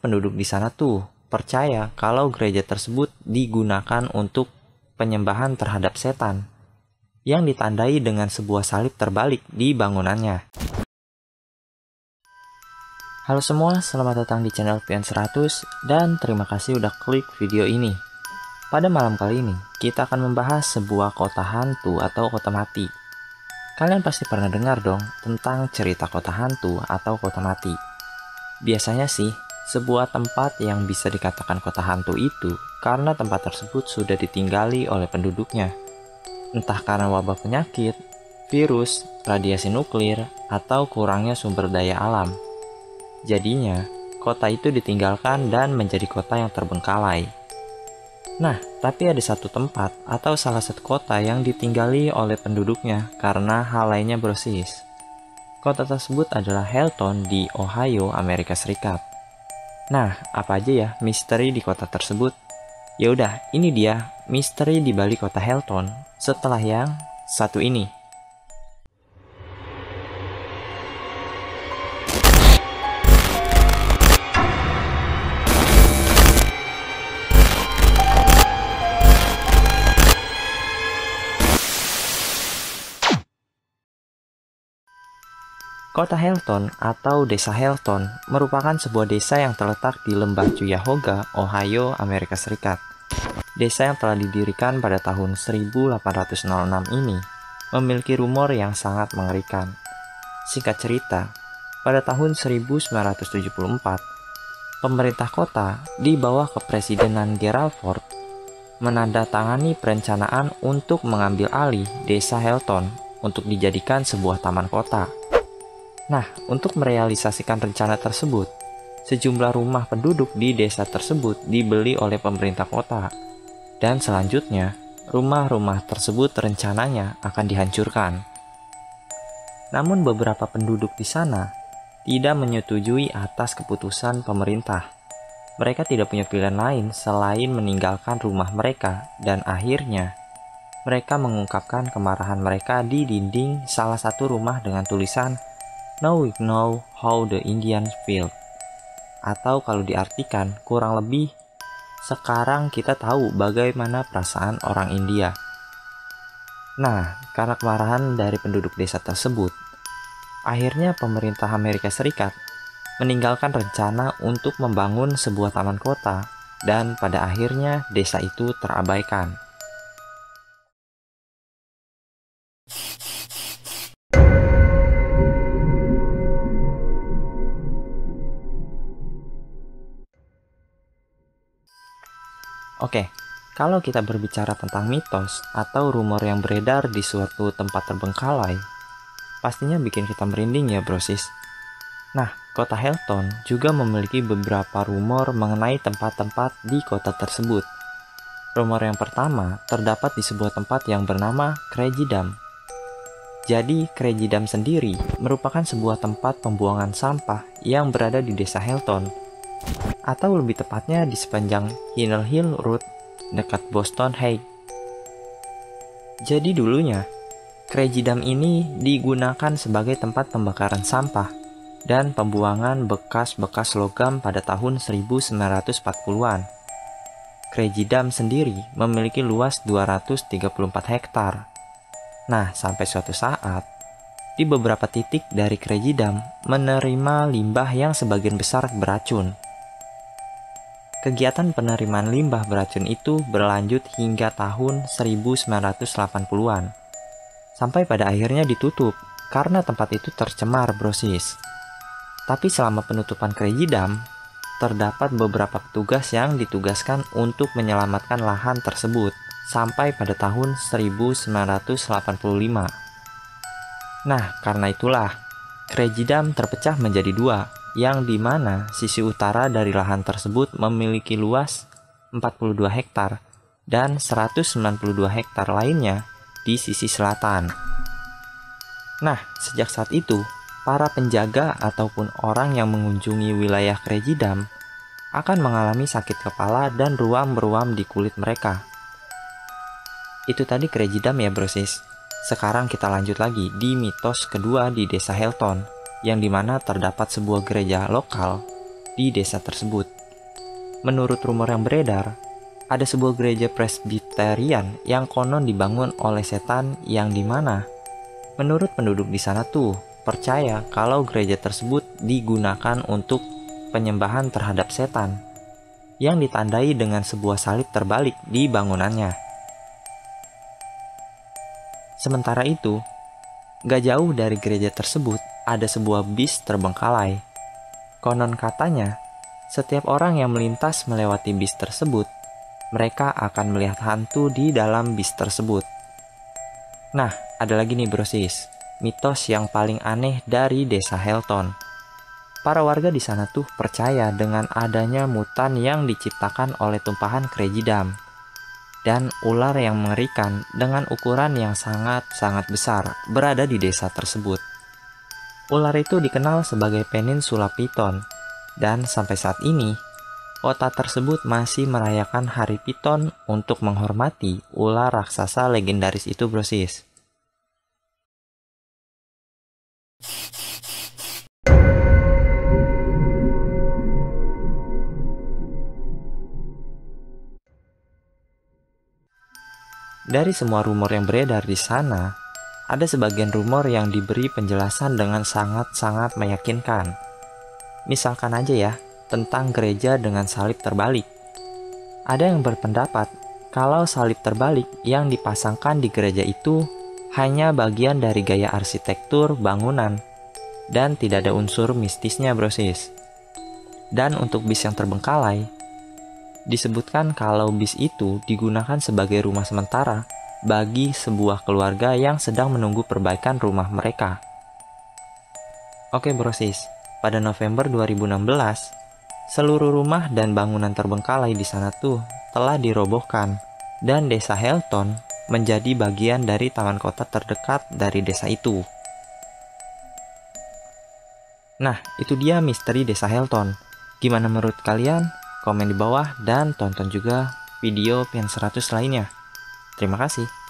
penduduk di sana tuh percaya kalau gereja tersebut digunakan untuk penyembahan terhadap setan, yang ditandai dengan sebuah salib terbalik di bangunannya. Halo semua, selamat datang di channel Pian100 dan terima kasih udah klik video ini. Pada malam kali ini, kita akan membahas sebuah kota hantu atau kota mati. Kalian pasti pernah dengar dong tentang cerita kota hantu atau kota mati. Biasanya sih, sebuah tempat yang bisa dikatakan kota hantu itu karena tempat tersebut sudah ditinggali oleh penduduknya. Entah karena wabah penyakit, virus, radiasi nuklir, atau kurangnya sumber daya alam. Jadinya, kota itu ditinggalkan dan menjadi kota yang terbengkalai. Nah, tapi ada satu tempat atau salah satu kota yang ditinggali oleh penduduknya karena hal lainnya brosis. Kota tersebut adalah Helton di Ohio, Amerika Serikat. Nah, apa aja ya misteri di kota tersebut? Ya udah, ini dia misteri di balik kota Helton setelah yang satu ini. Kota Helton atau Desa Helton merupakan sebuah desa yang terletak di lembah Cuyahoga, Ohio, Amerika Serikat. Desa yang telah didirikan pada tahun 1806 ini memiliki rumor yang sangat mengerikan. Singkat cerita, pada tahun 1974, pemerintah kota di bawah kepresidenan Gerald Ford menandatangani perencanaan untuk mengambil alih Desa Helton untuk dijadikan sebuah taman kota. Nah, untuk merealisasikan rencana tersebut, sejumlah rumah penduduk di desa tersebut dibeli oleh pemerintah kota. Dan selanjutnya, rumah-rumah tersebut rencananya akan dihancurkan. Namun beberapa penduduk di sana tidak menyetujui atas keputusan pemerintah. Mereka tidak punya pilihan lain selain meninggalkan rumah mereka dan akhirnya mereka mengungkapkan kemarahan mereka di dinding salah satu rumah dengan tulisan "Now we know how the Indians feel." Atau kalau diartikan kurang lebih, sekarang kita tahu bagaimana perasaan orang India. Nah, karena kemarahan dari penduduk desa tersebut, akhirnya pemerintah Amerika Serikat meninggalkan rencana untuk membangun sebuah taman kota dan pada akhirnya desa itu terabaikan. Oke, kalau kita berbicara tentang mitos atau rumor yang beredar di suatu tempat terbengkalai, pastinya bikin kita merinding ya brosis. Nah, kota Helton juga memiliki beberapa rumor mengenai tempat-tempat di kota tersebut. Rumor yang pertama terdapat di sebuah tempat yang bernama Crazy Dam. Jadi, Crazy Dam sendiri merupakan sebuah tempat pembuangan sampah yang berada di desa Helton, atau lebih tepatnya di sepanjang Hill Hill Road dekat Boston Heights. Jadi dulunya, Crazy Dam ini digunakan sebagai tempat pembakaran sampah dan pembuangan bekas-bekas logam pada tahun 1940-an. Crazy Dam sendiri memiliki luas 234 hektar. Nah, sampai suatu saat, di beberapa titik dari Crazy Dam menerima limbah yang sebagian besar beracun. Kegiatan penerimaan limbah beracun itu berlanjut hingga tahun 1980-an. Sampai pada akhirnya ditutup karena tempat itu tercemar brosis. Tapi selama penutupan Crazy Dam, terdapat beberapa petugas yang ditugaskan untuk menyelamatkan lahan tersebut sampai pada tahun 1985. Nah, karena itulah Crazy Dam terpecah menjadi dua, yang dimana sisi utara dari lahan tersebut memiliki luas 42 hektar dan 192 hektar lainnya di sisi selatan. Nah, sejak saat itu, para penjaga ataupun orang yang mengunjungi wilayah Crazy Dam akan mengalami sakit kepala dan ruam-ruam di kulit mereka. Itu tadi Crazy Dam ya brosis. Sekarang kita lanjut lagi di mitos kedua di desa Helton, yang dimana terdapat sebuah gereja lokal di desa tersebut. Menurut rumor yang beredar, ada sebuah gereja Presbyterian yang konon dibangun oleh setan, yang dimana menurut penduduk di sana tuh percaya kalau gereja tersebut digunakan untuk penyembahan terhadap setan, yang ditandai dengan sebuah salib terbalik di bangunannya. Sementara itu, gak jauh dari gereja tersebut ada sebuah bis terbengkalai. Konon katanya, setiap orang yang melintas melewati bis tersebut, mereka akan melihat hantu di dalam bis tersebut. Nah, ada lagi nih brosis, mitos yang paling aneh dari desa Helton. Para warga di sana tuh percaya dengan adanya mutan yang diciptakan oleh tumpahan krejidam dan ular yang mengerikan dengan ukuran yang sangat-sangat besar berada di desa tersebut. Ular itu dikenal sebagai Peninsula Piton, dan sampai saat ini, kota tersebut masih merayakan Hari Piton untuk menghormati ular raksasa legendaris itu brosis. Dari semua rumor yang beredar di sana, ada sebagian rumor yang diberi penjelasan dengan sangat-sangat meyakinkan. Misalkan aja ya, tentang gereja dengan salib terbalik. Ada yang berpendapat kalau salib terbalik yang dipasangkan di gereja itu hanya bagian dari gaya arsitektur bangunan dan tidak ada unsur mistisnya brosis. Dan untuk bis yang terbengkalai, disebutkan kalau bis itu digunakan sebagai rumah sementara bagi sebuah keluarga yang sedang menunggu perbaikan rumah mereka. Oke brosis, pada November 2016, seluruh rumah dan bangunan terbengkalai di sana tuh telah dirobohkan dan desa Helton menjadi bagian dari taman kota terdekat dari desa itu. Nah, itu dia misteri desa Helton. Gimana menurut kalian? Komen di bawah dan tonton juga video Pian 100 lainnya. Terima kasih.